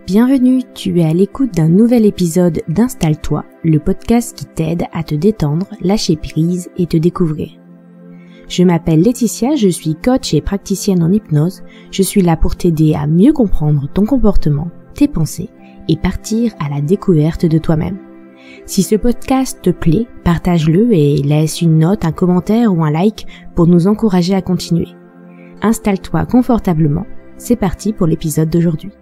Bienvenue, tu es à l'écoute d'un nouvel épisode d'Installe-toi, le podcast qui t'aide à te détendre, lâcher prise et te découvrir. Je m'appelle Laetitia, je suis coach et praticienne en hypnose. Je suis là pour t'aider à mieux comprendre ton comportement, tes pensées et partir à la découverte de toi-même. Si ce podcast te plaît, partage-le et laisse une note, un commentaire ou un like pour nous encourager à continuer. Installe-toi confortablement. C'est parti pour l'épisode d'aujourd'hui.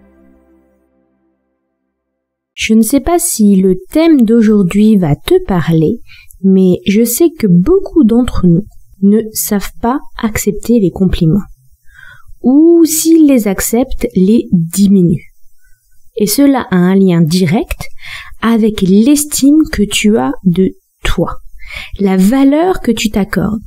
Je ne sais pas si le thème d'aujourd'hui va te parler, mais je sais que beaucoup d'entre nous ne savent pas accepter les compliments. Ou s'ils les acceptent, les diminuent. Et cela a un lien direct avec l'estime que tu as de toi, la valeur que tu t'accordes.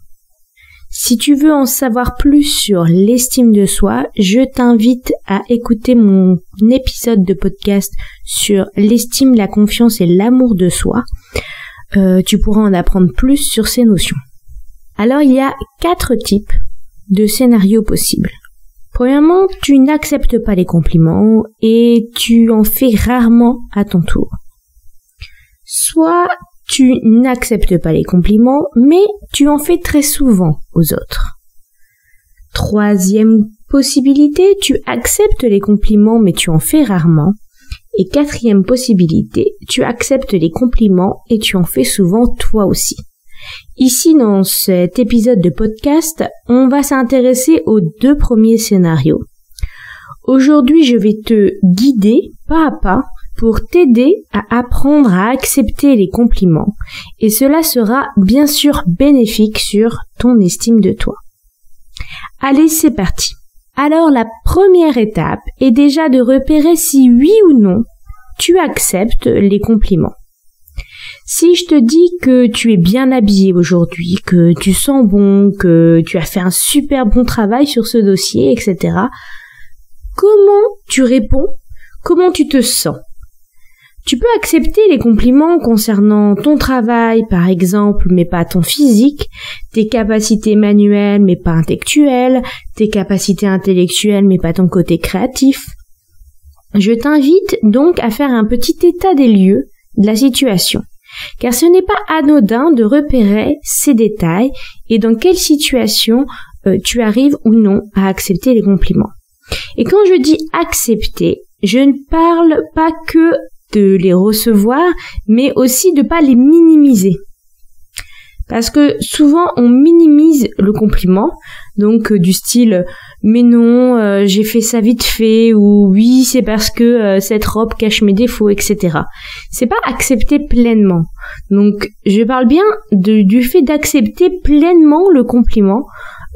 Si tu veux en savoir plus sur l'estime de soi, je t'invite à écouter mon épisode de podcast sur l'estime, la confiance et l'amour de soi. Tu pourras en apprendre plus sur ces notions. Alors, il y a 4 types de scénarios possibles. Premièrement, tu n'acceptes pas les compliments et tu en fais rarement à ton tour. Soit tu n'acceptes pas les compliments, mais tu en fais très souvent aux autres. Troisième possibilité, tu acceptes les compliments, mais tu en fais rarement. Et quatrième possibilité, tu acceptes les compliments et tu en fais souvent toi aussi. Ici, dans cet épisode de podcast, on va s'intéresser aux 2 premiers scénarios. Aujourd'hui, je vais te guider pas à pas pour t'aider à apprendre à accepter les compliments. Et cela sera bien sûr bénéfique sur ton estime de toi. Allez, c'est parti. Alors, la première étape est déjà de repérer si oui ou non tu acceptes les compliments. Si je te dis que tu es bien habillé aujourd'hui, que tu sens bon, que tu as fait un super bon travail sur ce dossier, etc., comment tu réponds? Comment tu te sens? Tu peux accepter les compliments concernant ton travail, par exemple, mais pas ton physique, tes capacités manuelles, mais pas intellectuelles, tes capacités intellectuelles, mais pas ton côté créatif. Je t'invite donc à faire un petit état des lieux de la situation, car ce n'est pas anodin de repérer ces détails et dans quelle situation tu arrives ou non à accepter les compliments. Et quand je dis accepter, je ne parle pas que de les recevoir, mais aussi de pas les minimiser. Parce que souvent on minimise le compliment, donc du style mais non, j'ai fait ça vite fait, ou oui c'est parce que cette robe cache mes défauts, etc. C'est pas accepter pleinement. Donc je parle bien du fait d'accepter pleinement le compliment,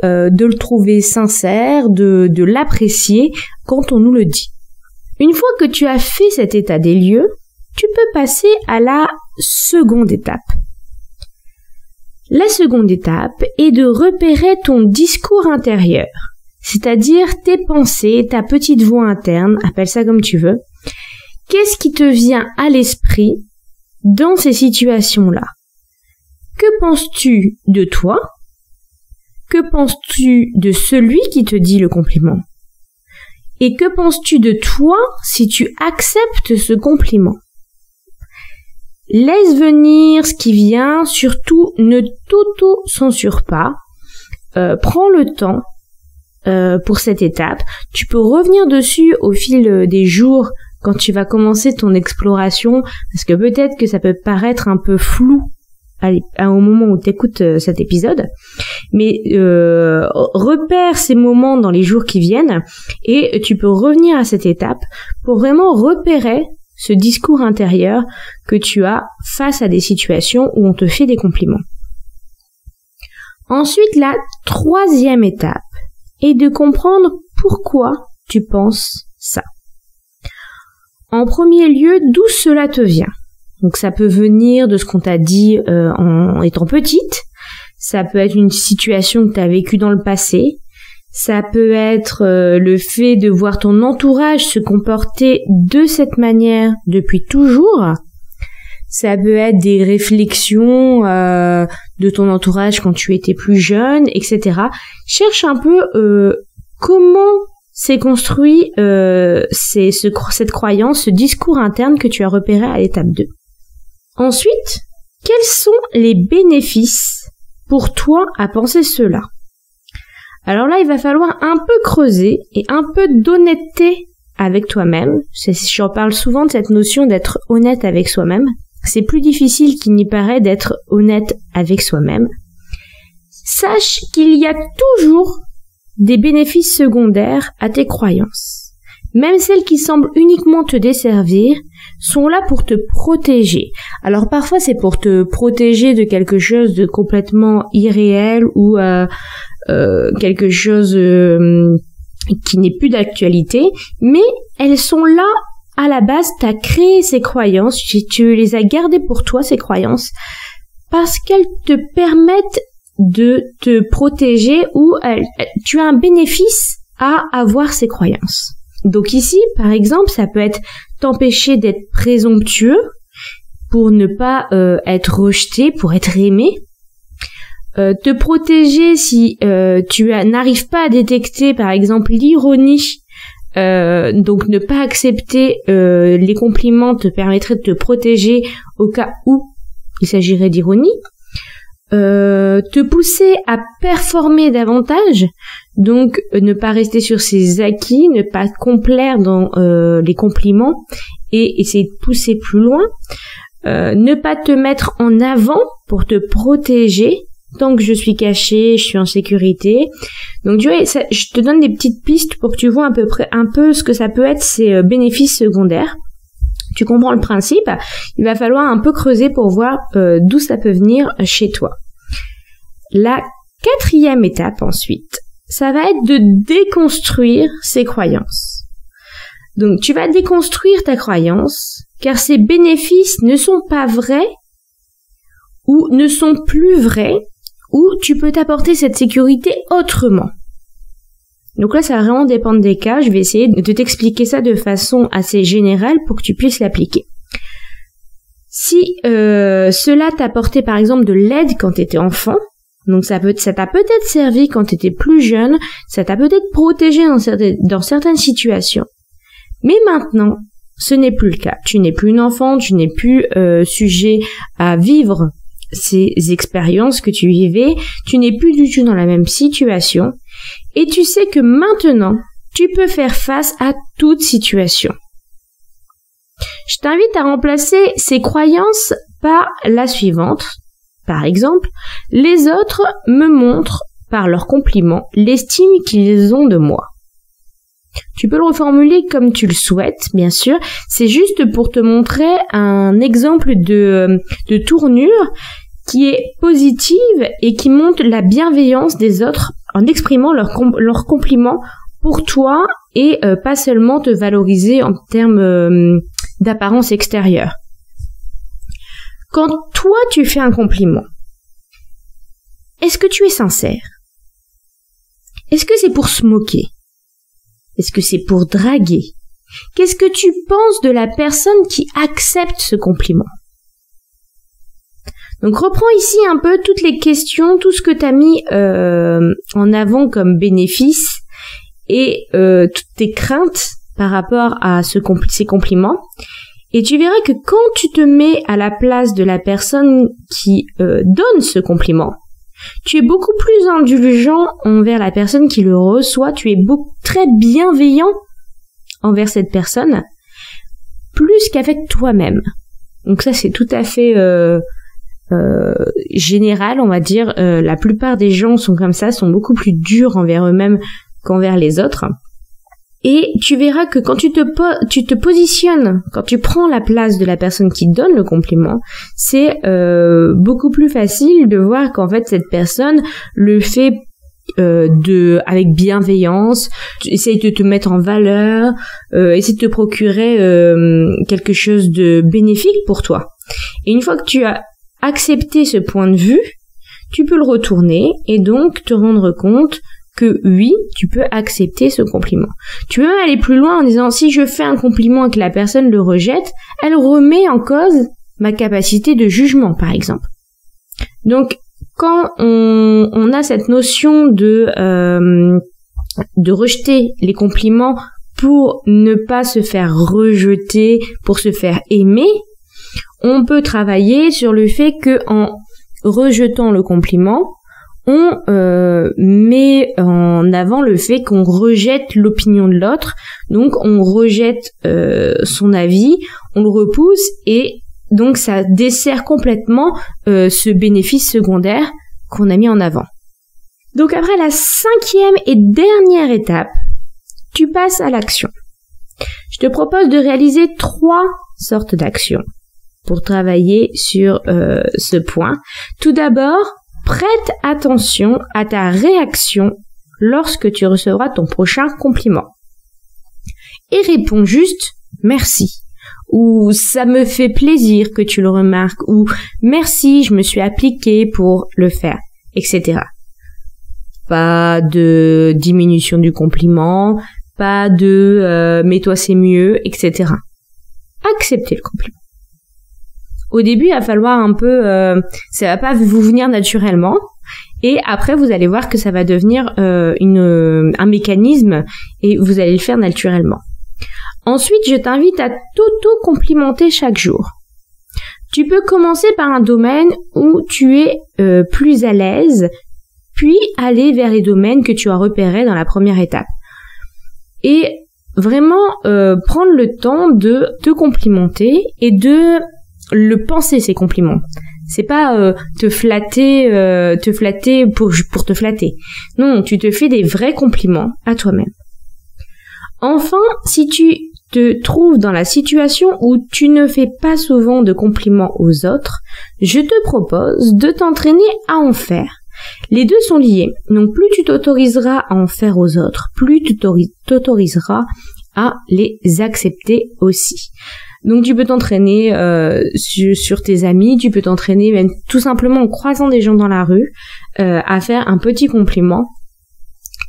de le trouver sincère, de l'apprécier quand on nous le dit. Une fois que tu as fait cet état des lieux, tu peux passer à la seconde étape. La seconde étape est de repérer ton discours intérieur, c'est-à-dire tes pensées, ta petite voix interne, appelle ça comme tu veux. Qu'est-ce qui te vient à l'esprit dans ces situations-là? Que penses-tu de toi? Que penses-tu de celui qui te dit le compliment? Et que penses-tu de toi si tu acceptes ce compliment? Laisse venir ce qui vient, surtout ne t'auto-censure pas. Prends le temps pour cette étape. Tu peux revenir dessus au fil des jours quand tu vas commencer ton exploration, parce que peut-être que ça peut paraître un peu flou au moment où tu écoutes cet épisode, mais repère ces moments dans les jours qui viennent et tu peux revenir à cette étape pour vraiment repérer ce discours intérieur que tu as face à des situations où on te fait des compliments. Ensuite, la 3e étape est de comprendre pourquoi tu penses ça. En premier lieu, d'où cela te vient. Donc ça peut venir de ce qu'on t'a dit en étant petite, ça peut être une situation que tu as vécue dans le passé, ça peut être le fait de voir ton entourage se comporter de cette manière depuis toujours, ça peut être des réflexions de ton entourage quand tu étais plus jeune, etc. Cherche un peu comment s'est construit cette croyance, ce discours interne que tu as repéré à l'étape 2. Ensuite, quels sont les bénéfices pour toi à penser cela? Alors là, il va falloir un peu creuser et un peu d'honnêteté avec toi-même. J'en parle souvent de cette notion d'être honnête avec soi-même. C'est plus difficile qu'il n'y paraît d'être honnête avec soi-même. Sache qu'il y a toujours des bénéfices secondaires à tes croyances. Même celles qui semblent uniquement te desservir sont là pour te protéger. Alors parfois c'est pour te protéger de quelque chose de complètement irréel ou quelque chose qui n'est plus d'actualité, mais elles sont là à la base. Tu as créé ces croyances, tu les as gardées pour toi, ces croyances, parce qu'elles te permettent de te protéger ou tu as un bénéfice à avoir ces croyances. Donc ici, par exemple, ça peut être t'empêcher d'être présomptueux pour ne pas être rejeté, pour être aimé. Te protéger si tu n'arrives pas à détecter, par exemple, l'ironie. Donc ne pas accepter les compliments te permettrait de te protéger au cas où il s'agirait d'ironie. Te pousser à performer davantage, donc ne pas rester sur ses acquis, ne pas complaire dans les compliments et essayer de pousser plus loin, ne pas te mettre en avant pour te protéger. Tant que je suis cachée, je suis en sécurité. Donc tu vois, je te donne des petites pistes pour que tu vois à peu près un peu ce que ça peut être ces bénéfices secondaires. Tu comprends le principe. Il va falloir un peu creuser pour voir d'où ça peut venir chez toi. La 4e étape ensuite, ça va être de déconstruire ces croyances. Donc tu vas déconstruire ta croyance car ces bénéfices ne sont pas vrais ou ne sont plus vrais ou tu peux t'apporter cette sécurité autrement. Donc là, ça va vraiment dépendre des cas. Je vais essayer de t'expliquer ça de façon assez générale pour que tu puisses l'appliquer. Si cela t'a apporté par exemple de l'aide quand tu étais enfant, donc ça t'a peut-être servi quand tu étais plus jeune, ça t'a peut-être protégé dans certaines situations. Mais maintenant, ce n'est plus le cas. Tu n'es plus une enfant, tu n'es plus sujet à vivre ces expériences que tu vivais, tu n'es plus du tout dans la même situation et tu sais que maintenant, tu peux faire face à toute situation. Je t'invite à remplacer ces croyances par la suivante. Par exemple, les autres me montrent par leurs compliments l'estime qu'ils ont de moi. Tu peux le reformuler comme tu le souhaites, bien sûr. C'est juste pour te montrer un exemple de tournure qui est positive et qui montre la bienveillance des autres en exprimant leurs compliments pour toi et pas seulement te valoriser en termes d'apparence extérieure. Quand toi tu fais un compliment, est-ce que tu es sincère? Est-ce que c'est pour se moquer? Est-ce que c'est pour draguer? Qu'est-ce que tu penses de la personne qui accepte ce compliment? Donc reprends ici un peu toutes les questions, tout ce que tu as mis en avant comme bénéfice et toutes tes craintes par rapport à ces compliments. Et tu verras que quand tu te mets à la place de la personne qui donne ce compliment, tu es beaucoup plus indulgent envers la personne qui le reçoit, tu es très bienveillant envers cette personne, plus qu'avec toi-même. Donc ça c'est tout à fait général, on va dire. La plupart des gens sont comme ça, sont beaucoup plus durs envers eux-mêmes qu'envers les autres. Et tu verras que quand tu te positionnes, quand tu prends la place de la personne qui donne le compliment, c'est beaucoup plus facile de voir qu'en fait cette personne le fait avec bienveillance, essaye de te mettre en valeur, essaye de te procurer quelque chose de bénéfique pour toi. Et une fois que tu as accepté ce point de vue, tu peux le retourner et donc te rendre compte que oui, tu peux accepter ce compliment. Tu peux même aller plus loin en disant si je fais un compliment et que la personne le rejette, elle remet en cause ma capacité de jugement, par exemple. Donc, quand on a cette notion de de rejeter les compliments pour ne pas se faire rejeter, pour se faire aimer, on peut travailler sur le fait que en rejetant le compliment, on met en avant le fait qu'on rejette l'opinion de l'autre, donc on rejette son avis, on le repousse et donc ça dessert complètement ce bénéfice secondaire qu'on a mis en avant. Donc après la 5e et dernière étape, tu passes à l'action. Je te propose de réaliser 3 sortes d'actions pour travailler sur ce point. Tout d'abord, prête attention à ta réaction lorsque tu recevras ton prochain compliment. Et réponds juste « merci » ou « ça me fait plaisir que tu le remarques » ou « merci, je me suis appliquée pour le faire », etc. Pas de diminution du compliment, pas de mais toi c'est mieux, etc. Acceptez le compliment. Au début, il va falloir un peu, ça va pas vous venir naturellement, et après vous allez voir que ça va devenir un mécanisme et vous allez le faire naturellement. Ensuite, je t'invite à t'auto-complimenter chaque jour. Tu peux commencer par un domaine où tu es plus à l'aise, puis aller vers les domaines que tu as repérés dans la première étape. Et vraiment prendre le temps de te complimenter et de le penser, ces compliments. C'est pas te flatter pour te flatter. Non, tu te fais des vrais compliments à toi-même. Enfin, si tu te trouves dans la situation où tu ne fais pas souvent de compliments aux autres, je te propose de t'entraîner à en faire. Les deux sont liés, donc plus tu t'autoriseras à en faire aux autres, plus tu t'autoriseras à les accepter aussi. Donc tu peux t'entraîner sur tes amis, tu peux t'entraîner même tout simplement en croisant des gens dans la rue à faire un petit compliment.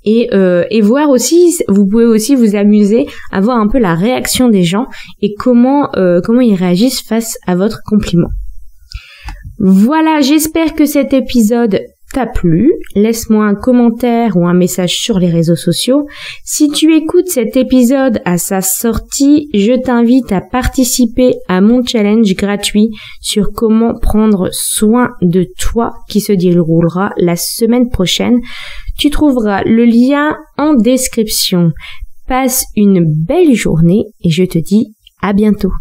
Et voir aussi, vous pouvez aussi vous amuser à voir un peu la réaction des gens et comment ils réagissent face à votre compliment. Voilà, j'espère que cet épisode t'a plu. Laisse-moi un commentaire ou un message sur les réseaux sociaux. Si tu écoutes cet épisode à sa sortie, je t'invite à participer à mon challenge gratuit sur comment prendre soin de toi qui se déroulera la semaine prochaine. Tu trouveras le lien en description. Passe une belle journée et je te dis à bientôt.